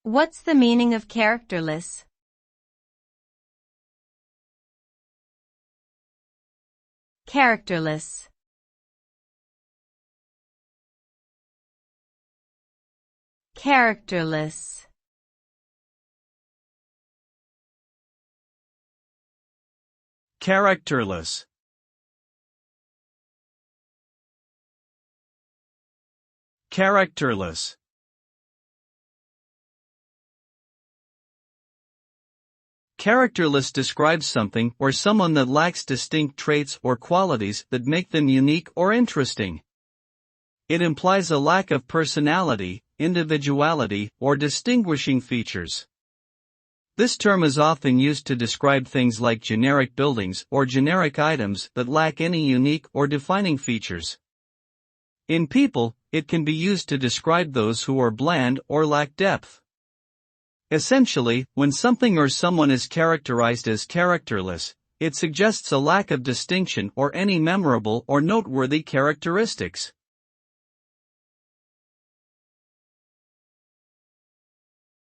What's the meaning of characterless? Characterless. Characterless. Characterless. Characterless. Characterless describes something or someone that lacks distinct traits or qualities that make them unique or interesting. It implies a lack of personality, individuality, or distinguishing features. This term is often used to describe things like generic buildings or generic items that lack any unique or defining features. In people, it can be used to describe those who are bland or lack depth. Essentially, when something or someone is characterized as characterless, it suggests a lack of distinction or any memorable or noteworthy characteristics.